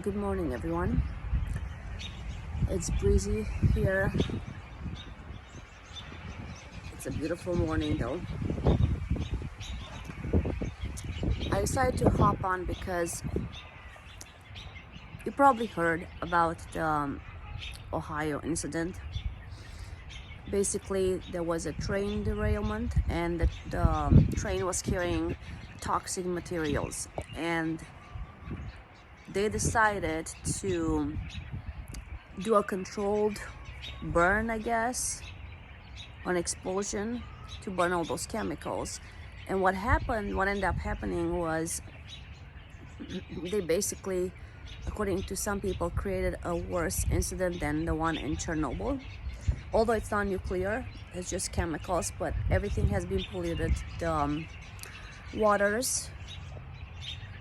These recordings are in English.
Good morning, everyone. It's breezy here. It's a beautiful morning, though. I decided to hop on because you probably heard about the Ohio incident. Basically, there was a train derailment, and the train was carrying toxic materials, and they decided to do a controlled burn, I guess, on explosion to burn all those chemicals. And what ended up happening was they basically, according to some people, created a worse incident than the one in Chernobyl. Although it's not nuclear, it's just chemicals, but everything has been polluted. The waters,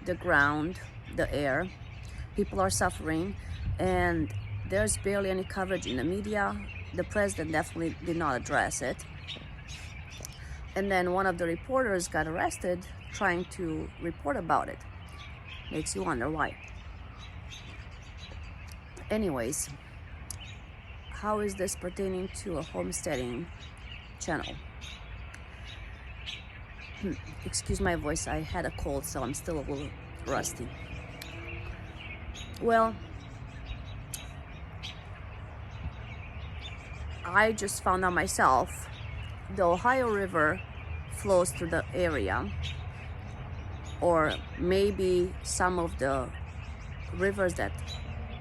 the ground, the air. People are suffering, and there's barely any coverage in the media. The president definitely did not address it. And then one of the reporters got arrested trying to report about it. Makes you wonder why. Anyways, how is this pertaining to a homesteading channel? Excuse my voice, I had a cold, so I'm still a little rusty. Well, I just found out myself, the Ohio River flows through the area, or maybe some of the rivers that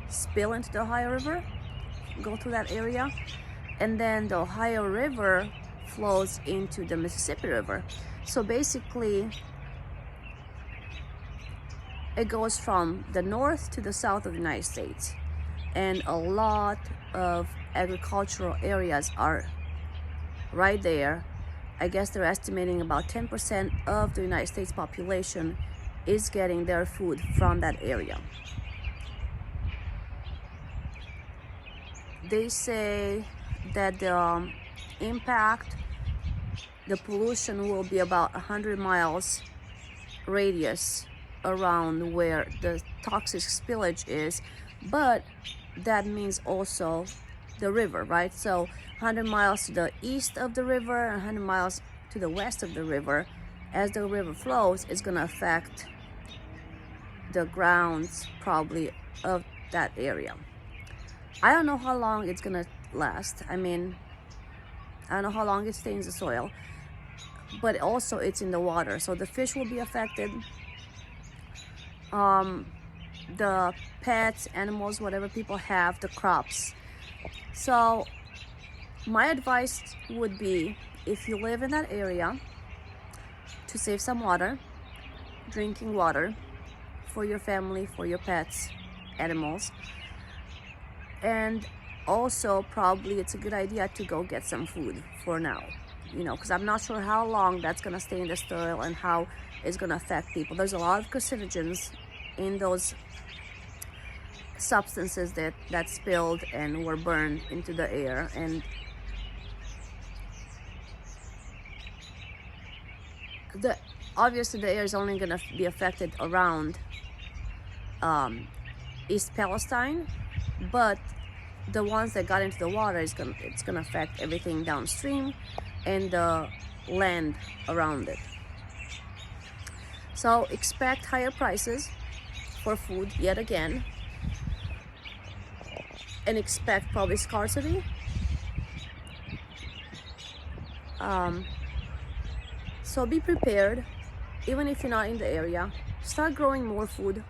spill into the Ohio River go through that area, and then the Ohio River flows into the Mississippi River. So basically, it goes from the north to the south of the United States, and a lot of agricultural areas are right there. I guess they're estimating about 10% of the United States population is getting their food from that area. They say that the impact, the pollution will be about 100 miles radius around where the toxic spillage is, but that means also the river, right? So 100 miles to the east of the river and 100 miles to the west of the river. As the river flows, it's going to affect the grounds probably of that area. I don't know how long it's going to last. I mean, I don't know how long it stains the soil, but also it's in the water, so the fish will be affected. The pets, animals, whatever people have, the crops. So my advice would be, if you live in that area, to save some water, drinking water for your family, for your pets, animals. And also probably it's a good idea to go get some food for now, because I'm not sure how long that's going to stay in the soil and how it's going to affect people. There's a lot of carcinogens in those substances that spilled and were burned into the air, and obviously the air is only going to be affected around East Palestine, but the ones that got into the water it's gonna affect everything downstream and the land around it. So expect higher prices for food yet again, and expect probably scarcity. So be prepared, even if you're not in the area. Start growing more food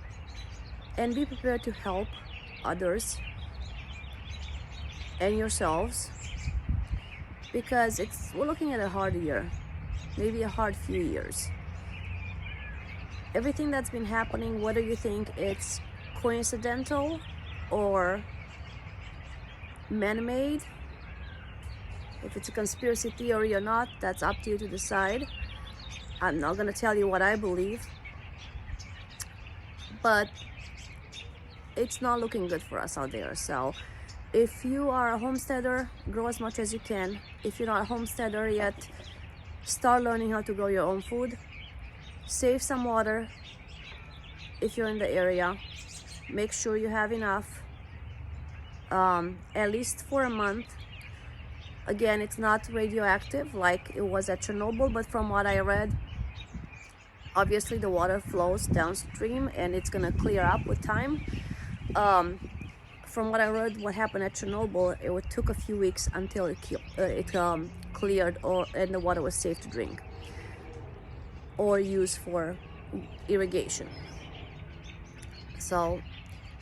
and be prepared to help others and yourselves, because we're looking at a hard year, maybe a hard few years. Everything that's been happening, whether you think it's coincidental or man-made, if it's a conspiracy theory or not, that's up to you to decide. I'm not going to tell you what I believe, but it's not looking good for us out there. So if you are a homesteader, grow as much as you can. If you're not a homesteader yet, start learning how to grow your own food. Save some water if you're in the area. make sure you have enough, at least for a month. Again, it's not radioactive like it was at Chernobyl, but from what I read, obviously the water flows downstream and it's gonna clear up with time. From what I read, what happened at Chernobyl, it took a few weeks until it cleared, and the water was safe to drink or use for irrigation. So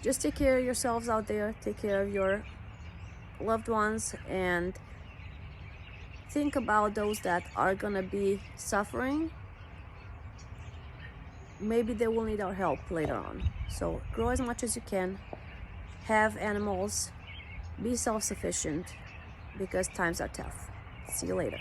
just take care of yourselves out there, take care of your loved ones, and think about those that are gonna be suffering. Maybe they will need our help later on. So grow as much as you can, have animals, be self-sufficient, because times are tough. See you later.